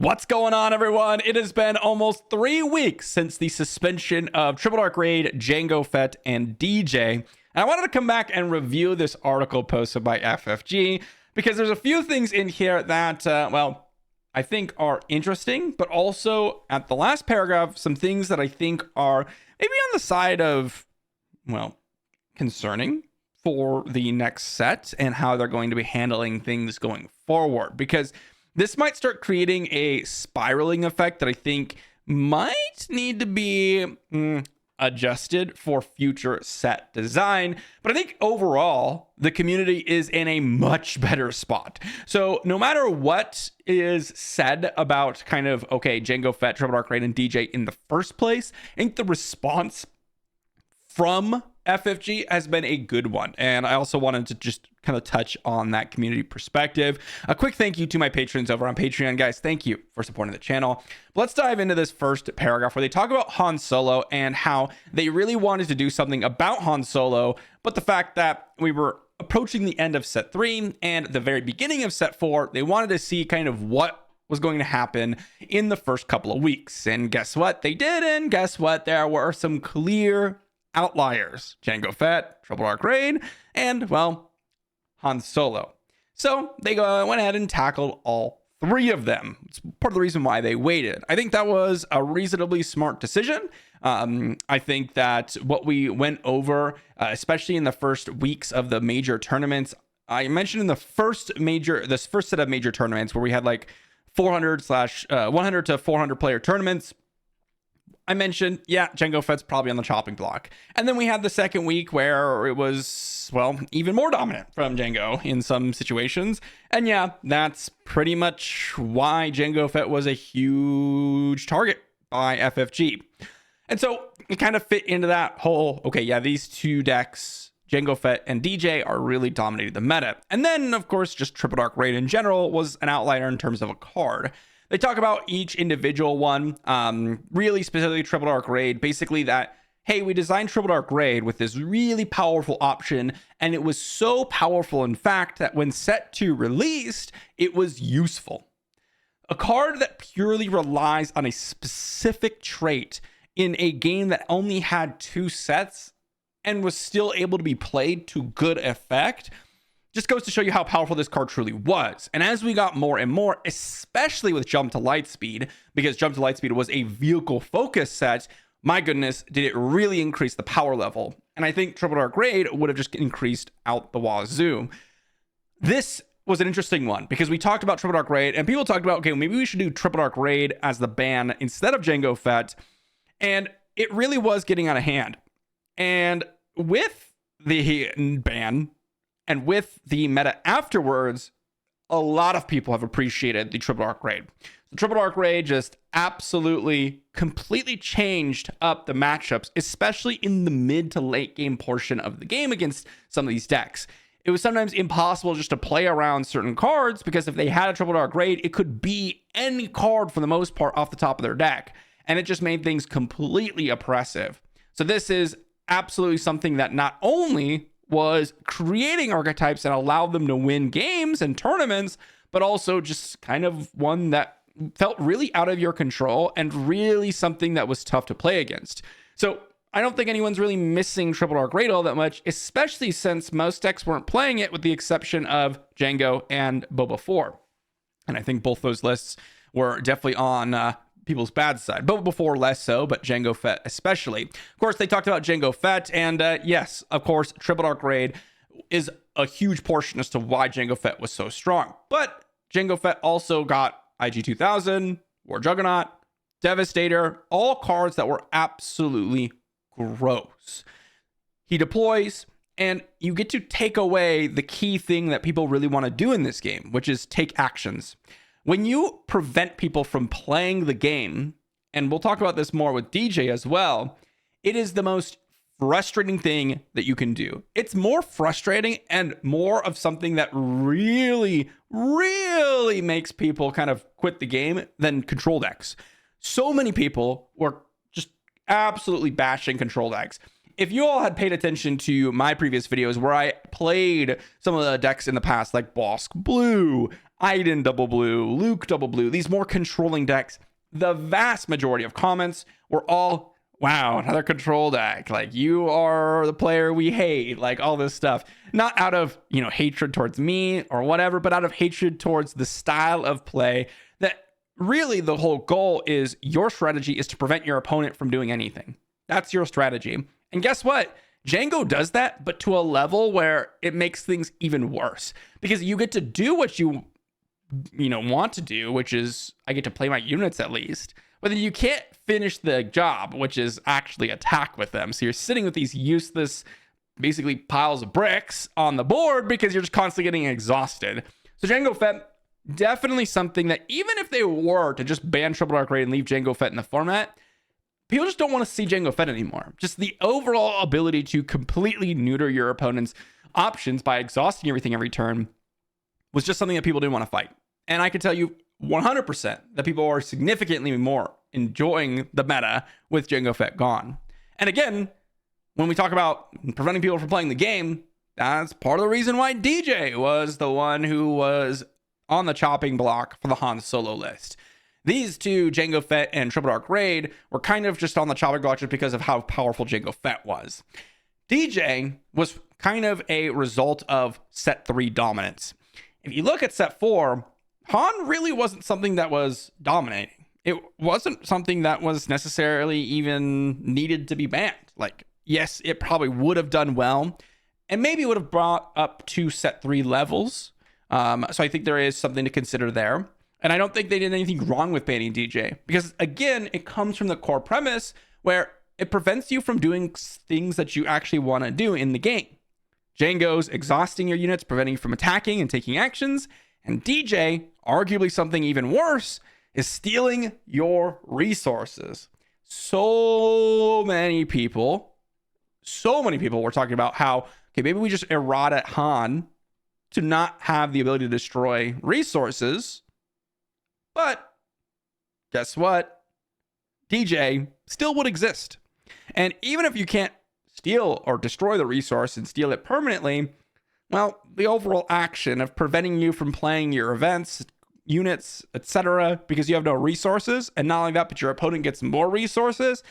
What's going on, everyone? It has been almost 3 weeks since the suspension of Triple Dark Raid, Jango Fett, and DJ. And I wanted to come back and review this article posted by FFG because there's a few things in here that, well, I think are interesting, but also at the last paragraph, some things that I think are maybe on the side of, well, concerning for the next set and how they're going to be handling things going forward. Because this might start creating a spiraling effect that I think might need to be adjusted for future set design. But I think overall, the community is in a much better spot. So no matter what is said about kind of, okay, Jango Fett, Triple Dark Raid, and DJ in the first place, I think the response from FFG has been a good one. And I also wanted to just kind of touch on that community perspective. A quick thank you to my patrons over on Patreon, guys. Thank you for supporting the channel. But let's dive into this first paragraph where they talk about Han Solo and how they really wanted to do something about Han Solo, but the fact that we were approaching the end of set 3 and the very beginning of set 4, they wanted to see kind of what was going to happen in the first couple of weeks. And guess what? They did. And guess what? There were some clear outliers: Jango Fett, Triple Dark Raid, and, well, Han Solo. So they went ahead and tackled all 3 of them. It's part of the reason why they waited. I think that was a reasonably smart decision. I think that what we went over, especially in the first weeks of the major tournaments, I mentioned in the first set of major tournaments where we had like 100 to 400 player tournaments, I mentioned, yeah, Jango Fett's probably on the chopping block. And then we had the second week where it was, well, even more dominant from Jango in some situations. And yeah, that's pretty much why Jango Fett was a huge target by FFG. And so it kind of fit into that whole, okay, yeah, these 2 decks, Jango Fett and DJ, are really dominating the meta. And then, of course, just Triple Dark Raid in general was an outlier in terms of a card. They talk about each individual one, really specifically Triple Dark Raid, basically that, hey, we designed Triple Dark Raid with this really powerful option, and it was so powerful, in fact, that when set 2 released, it was useful. A card that purely relies on a specific trait in a game that only had 2 sets and was still able to be played to good effect just goes to show you how powerful this card truly was. And as we got more and more, especially with Jump to Lightspeed, because Jump to Lightspeed was a vehicle focus set, my goodness, did it really increase the power level. And I think Triple Dark Raid would have just increased out the wazoo. This was an interesting one because we talked about Triple Dark Raid and people talked about, okay, maybe we should do Triple Dark Raid as the ban instead of Jango Fett. And it really was getting out of hand. And with the ban, and with the meta afterwards, a lot of people have appreciated the Triple Dark Raid. The Triple Dark Raid just absolutely, completely changed up the matchups, especially in the mid to late game portion of the game against some of these decks. It was sometimes impossible just to play around certain cards because if they had a Triple Dark Raid, it could be any card for the most part off the top of their deck. And it just made things completely oppressive. So this is absolutely something that not only was creating archetypes that allowed them to win games and tournaments, but also just kind of one that felt really out of your control and really something that was tough to play against. So I don't think anyone's really missing Triple Dark Raid all that much, especially since most decks weren't playing it with the exception of Jango and Boba 4. And I think both those lists were definitely on people's bad side. Boba before less so, but Jango Fett especially. Of course, they talked about Jango Fett, and yes, of course, Triple Dark Raid is a huge portion as to why Jango Fett was so strong. But Jango Fett also got IG 2000, War Juggernaut, Devastator, all cards that were absolutely gross. He deploys, and you get to take away the key thing that people really want to do in this game, which is take actions. When you prevent people from playing the game, and we'll talk about this more with DJ as well, it is the most frustrating thing that you can do. It's more frustrating and more of something that really, really makes people kind of quit the game than control decks. So many people were just absolutely bashing control decks. if you all had paid attention to my previous videos where I played some of the decks in the past, like Bossk Blue, Iden Double Blue, Luke Double Blue, these more controlling decks, the vast majority of comments were all, wow, another control deck. Like, you are the player we hate, like all this stuff. Not out of, hatred towards me or whatever, but out of hatred towards the style of play that really the whole goal is your strategy is to prevent your opponent from doing anything. That's your strategy. And guess what? Django does that, but to a level where it makes things even worse because you get to do what you want to do, which is I get to play my units at least, but then you can't finish the job, which is actually attack with them. So you're sitting with these useless, basically piles of bricks on the board because you're just constantly getting exhausted. So Jango Fett, definitely something that even if they were to just ban Triple Dark Raid and leave Jango Fett in the format, people just don't want to see Jango Fett anymore. Just the overall ability to completely neuter your opponent's options by exhausting everything every turn was just something that people didn't want to fight. And I can tell you 100% that people are significantly more enjoying the meta with Jango Fett gone. And again, when we talk about preventing people from playing the game, that's part of the reason why DJ was the one who was on the chopping block for the Han Solo list. These two, Jango Fett and Triple Dark Raid, were kind of just on the chopping block just because of how powerful Jango Fett was. DJ was kind of a result of set 3 dominance. If you look at set 4, Han really wasn't something that was dominating. It wasn't something that was necessarily even needed to be banned. Like, yes, it probably would have done well, and maybe would have brought up to set 3 levels. So I think there is something to consider there. And I don't think they did anything wrong with banning DJ because, again, it comes from the core premise where it prevents you from doing things that you actually want to do in the game. Jango's exhausting your units, preventing you from attacking and taking actions. And DJ, arguably something even worse, is stealing your resources. So many people were talking about how, okay, maybe we just errata Han to not have the ability to destroy resources. But guess what? DJ still would exist. And even if you can't steal or destroy the resource and steal it permanently, well, the overall action of preventing you from playing your events, units, etc., because you have no resources, and not only that, but your opponent gets more resources,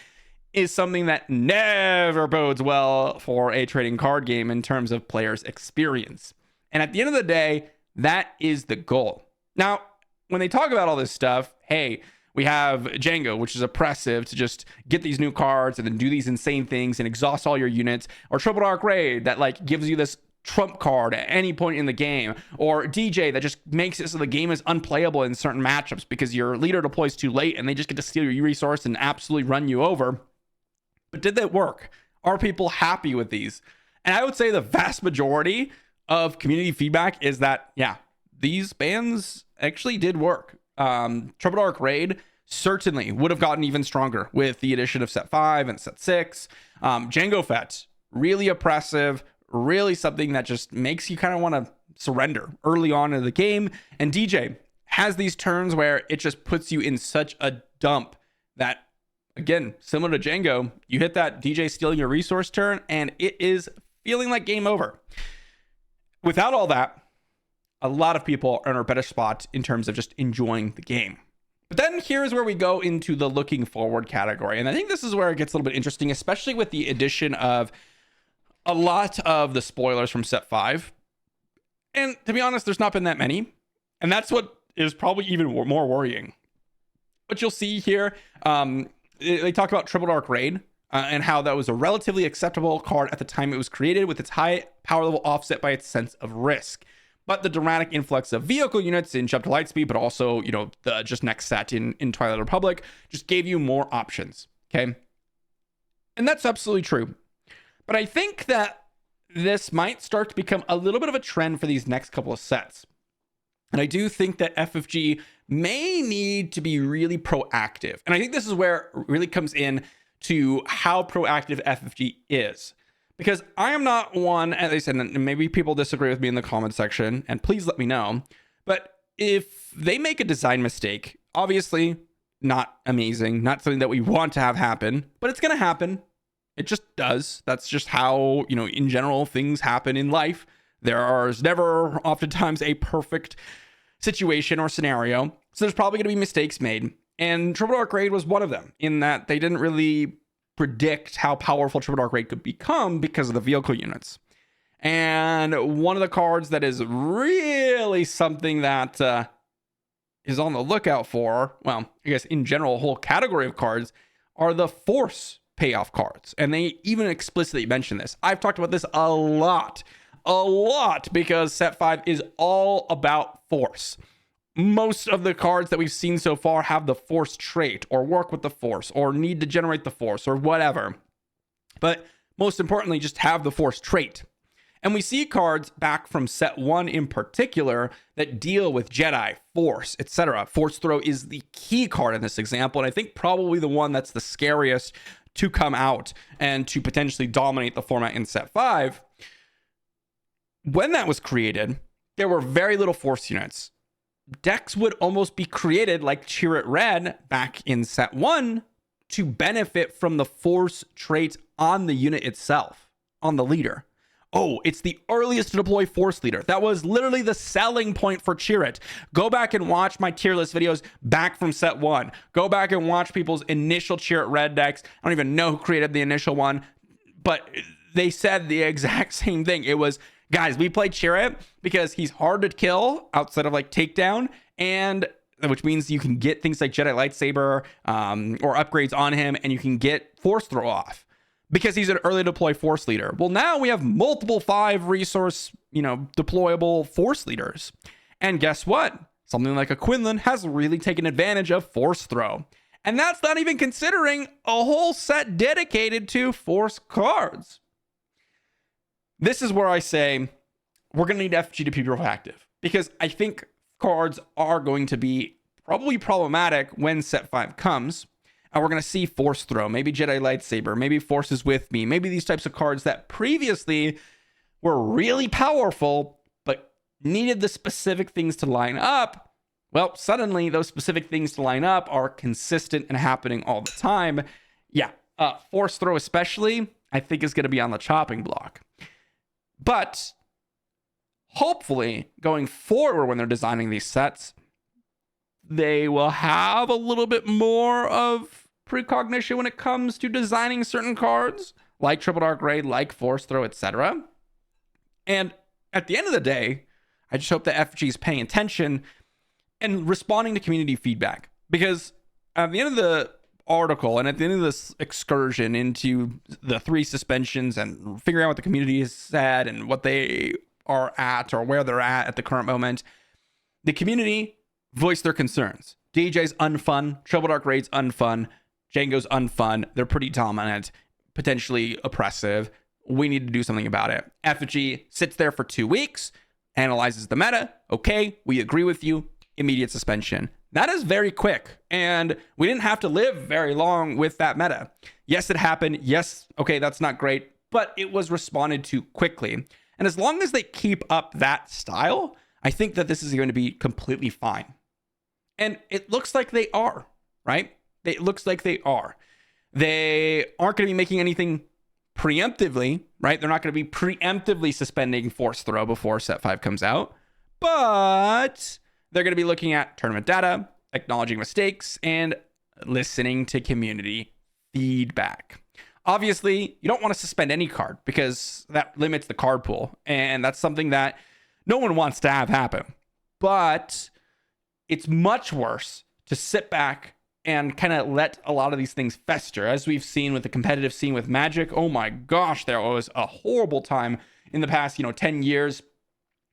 is something that never bodes well for a trading card game in terms of players' experience. And at the end of the day, that is the goal. Now, when they talk about all this stuff, hey, we have Django, which is oppressive to just get these new cards and then do these insane things and exhaust all your units, or Triple Dark Raid that like gives you this trump card at any point in the game, or DJ that just makes it so the game is unplayable in certain matchups because your leader deploys too late and they just get to steal your resource and absolutely run you over. But did that work? Are people happy with these? And I would say the vast majority of community feedback is that, yeah, these bans actually did work. Triple Dark Raid certainly would have gotten even stronger with the addition of set 5 and set 6. Jango Fett, really oppressive, really something that just makes you kind of want to surrender early on in the game. And DJ has these turns where it just puts you in such a dump that, again, similar to Django, you hit that DJ stealing your resource turn and it is feeling like game over. Without all that, a lot of people are in a better spot in terms of just enjoying the game. But then here's where we go into the looking forward category. And I think this is where it gets a little bit interesting, especially with the addition of a lot of the spoilers from set 5. And to be honest, there's not been that many. And that's what is probably even more worrying. What you'll see here, they talk about Triple Dark Raid and how that was a relatively acceptable card at the time it was created with its high power level offset by its sense of risk. But the dramatic influx of vehicle units in Jump to Lightspeed, but also, the just next set in Twilight Republic just gave you more options, okay? And that's absolutely true. But I think that this might start to become a little bit of a trend for these next couple of sets. And I do think that FFG may need to be really proactive. And I think this is where it really comes in to how proactive FFG is. Because I am not one, as I said, and maybe people disagree with me in the comment section, and please let me know. But if they make a design mistake, obviously not amazing, not something that we want to have happen, but it's going to happen. It just does. That's just how, in general, things happen in life. There's never oftentimes a perfect situation or scenario. So there's probably going to be mistakes made. And Triple Dark Raid was one of them, in that they didn't really predict how powerful Triple Dark Raid could become because of the vehicle units. And one of the cards that is really something that is on the lookout for, well, I guess in general, a whole category of cards, are the Force payoff cards. And they even explicitly mention this. I've talked about this a lot, because set 5 is all about Force. Most of the cards that we've seen so far have the Force trait, or work with the Force, or need to generate the Force, or whatever. But most importantly, just have the Force trait. And we see cards back from set 1 in particular that deal with Jedi, Force, etc. Force Throw is the key card in this example, and I think probably the one that's the scariest to come out and to potentially dominate the format in set 5. When that was created, there were very little Force units. Decks would almost be created like Chirrut Red back in set 1 to benefit from the Force trait on the unit itself, on the leader. Oh, it's the earliest to deploy Force leader. That was literally the selling point for Chirrut. Go back and watch my tier list videos back from set 1. Go back and watch people's initial Chirrut Red decks. I don't even know who created the initial one, but they said the exact same thing. It was, guys, we played Chirrut because he's hard to kill outside of like takedown, and which means you can get things like Jedi Lightsaber or upgrades on him, and you can get Force Throw off because he's an early deploy Force leader. Well, now we have multiple 5 resource, deployable Force leaders. And guess what? Something like a Quinlan has really taken advantage of Force Throw. And that's not even considering a whole set dedicated to Force cards. This is where I say we're going to need FG to be proactive, because I think cards are going to be probably problematic when set 5 comes. And we're going to see Force Throw, maybe Jedi Lightsaber, maybe Force is with me, maybe these types of cards that previously were really powerful, but needed the specific things to line up. Well, suddenly those specific things to line up are consistent and happening all the time. Yeah, Force Throw especially, I think is going to be on the chopping block. But hopefully going forward when they're designing these sets, they will have a little bit more of precognition when it comes to designing certain cards like Triple Dark Raid, like Force Throw, etc. And at the end of the day, I just hope that FG is paying attention and responding to community feedback, because at the end of the article and at the end of this excursion into the 3 suspensions and figuring out what the community has said and what they are at or where they're at the current moment, the community voiced their concerns. DJ's unfun, Triple Dark Raid's unfun, Jango's unfun, they're pretty dominant, potentially oppressive. We need to do something about it. FG sits there for 2 weeks, analyzes the meta. Okay, we agree with you. Immediate suspension. That is very quick, and we didn't have to live very long with that meta. Yes, it happened. Yes, okay, that's not great, but it was responded to quickly. And as long as they keep up that style, I think that this is going to be completely fine. And it looks like they are, right? It looks like they are. They aren't going to be making anything preemptively, right? They're not going to be preemptively suspending Force Throw before set 5 comes out, but they're going to be looking at tournament data, acknowledging mistakes, and listening to community feedback. Obviously, you don't want to suspend any card because that limits the card pool, and that's something that no one wants to have happen. But it's much worse to sit back and kind of let a lot of these things fester, as we've seen with the competitive scene with Magic. Oh my gosh, there was a horrible time in the past, 10 years.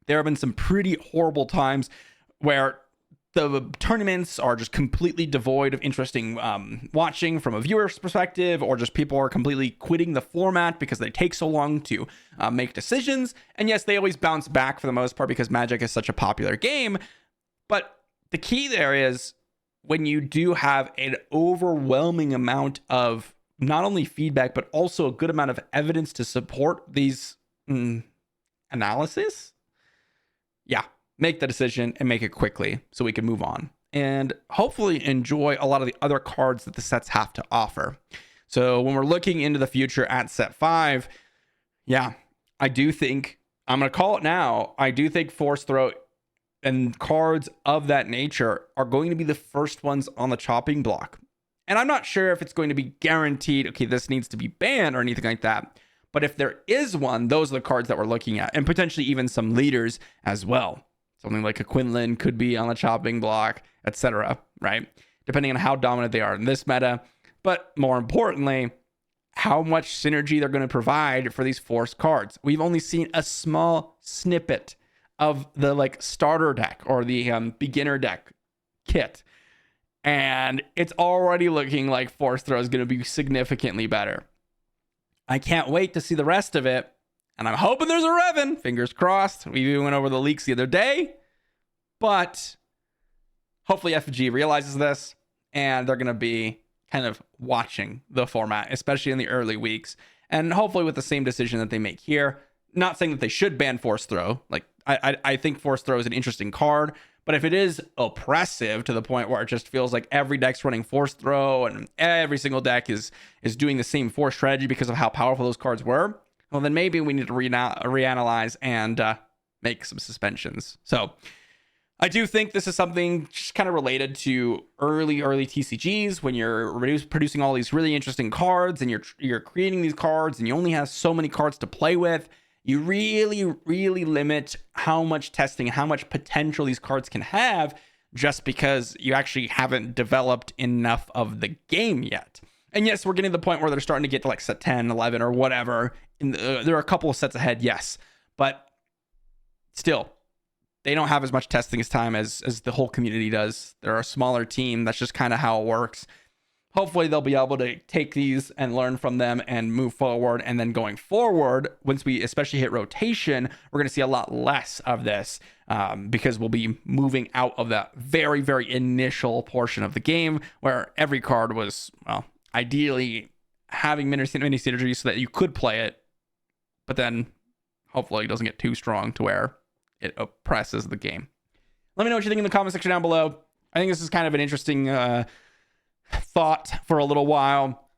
There have been some pretty horrible times where the tournaments are just completely devoid of interesting watching from a viewer's perspective, or just people are completely quitting the format because they take so long to make decisions. And yes, they always bounce back for the most part because Magic is such a popular game. But the key there is when you do have an overwhelming amount of not only feedback, but also a good amount of evidence to support these analysis. Yeah, make the decision and make it quickly so we can move on and hopefully enjoy a lot of the other cards that the sets have to offer. So when we're looking into the future at set 5, yeah, I do think, I'm going to call it now, I do think Force Throw and cards of that nature are going to be the first ones on the chopping block. And I'm not sure if it's going to be guaranteed, okay, this needs to be banned or anything like that. But if there is one, those are the cards that we're looking at, and potentially even some leaders as well. Something like a Quinlan could be on the chopping block, etc., right? Depending on how dominant they are in this meta. But more importantly, how much synergy they're going to provide for these Force cards. We've only seen a small snippet of the like starter deck or the beginner deck kit. And it's already looking like Force Throw is going to be significantly better. I can't wait to see the rest of it. And I'm hoping there's a Revan. Fingers crossed. We even went over the leaks the other day. But hopefully FFG realizes this and they're going to be kind of watching the format, especially in the early weeks. And hopefully with the same decision that they make here. Not saying that they should ban Force Throw. Like, I think Force Throw is an interesting card. But if it is oppressive to the point where it just feels like every deck's running Force Throw and every single deck is doing the same Force strategy because of how powerful those cards were, well, then maybe we need to reanalyze and make some suspensions. So I do think this is something just kind of related to early TCGs when you're producing all these really interesting cards and you're creating these cards and you only have so many cards to play with. You really limit how much testing and how much potential these cards can have just because you actually haven't developed enough of the game yet. And yes, we're getting to the point where they're starting to get to like set 10, 11 or whatever. There are a couple of sets ahead, yes. But still, they don't have as much testing time as the whole community does. They're a smaller team. That's just kind of how it works. Hopefully they'll be able to take these and learn from them and move forward. And then going forward, once we especially hit rotation, we're going to see a lot less of this because we'll be moving out of that very, very initial portion of the game where every card was, well, ideally having mini synergy so that you could play it, but then hopefully it doesn't get too strong to where it oppresses the game. Let me know what you think in the comment section down below. I think this is kind of an interesting thought for a little while.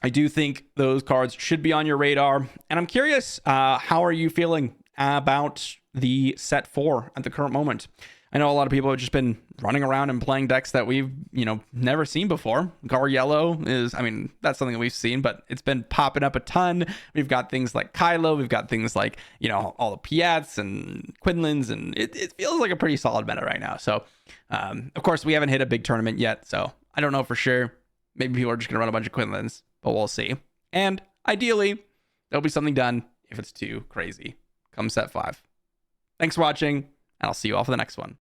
I do think those cards should be on your radar. And I'm curious, how are you feeling about the set 4 at the current moment? I know a lot of people have just been running around and playing decks that we've, never seen before. Gar Yellow is, that's something that we've seen, but it's been popping up a ton. We've got things like Kylo. We've got things like, all the Piats and Quinlans, and it feels like a pretty solid meta right now. So, of course, we haven't hit a big tournament yet, so I don't know for sure. Maybe people are just going to run a bunch of Quinlans, but we'll see. And ideally, there'll be something done if it's too crazy come set 5. Thanks for watching, and I'll see you all for the next one.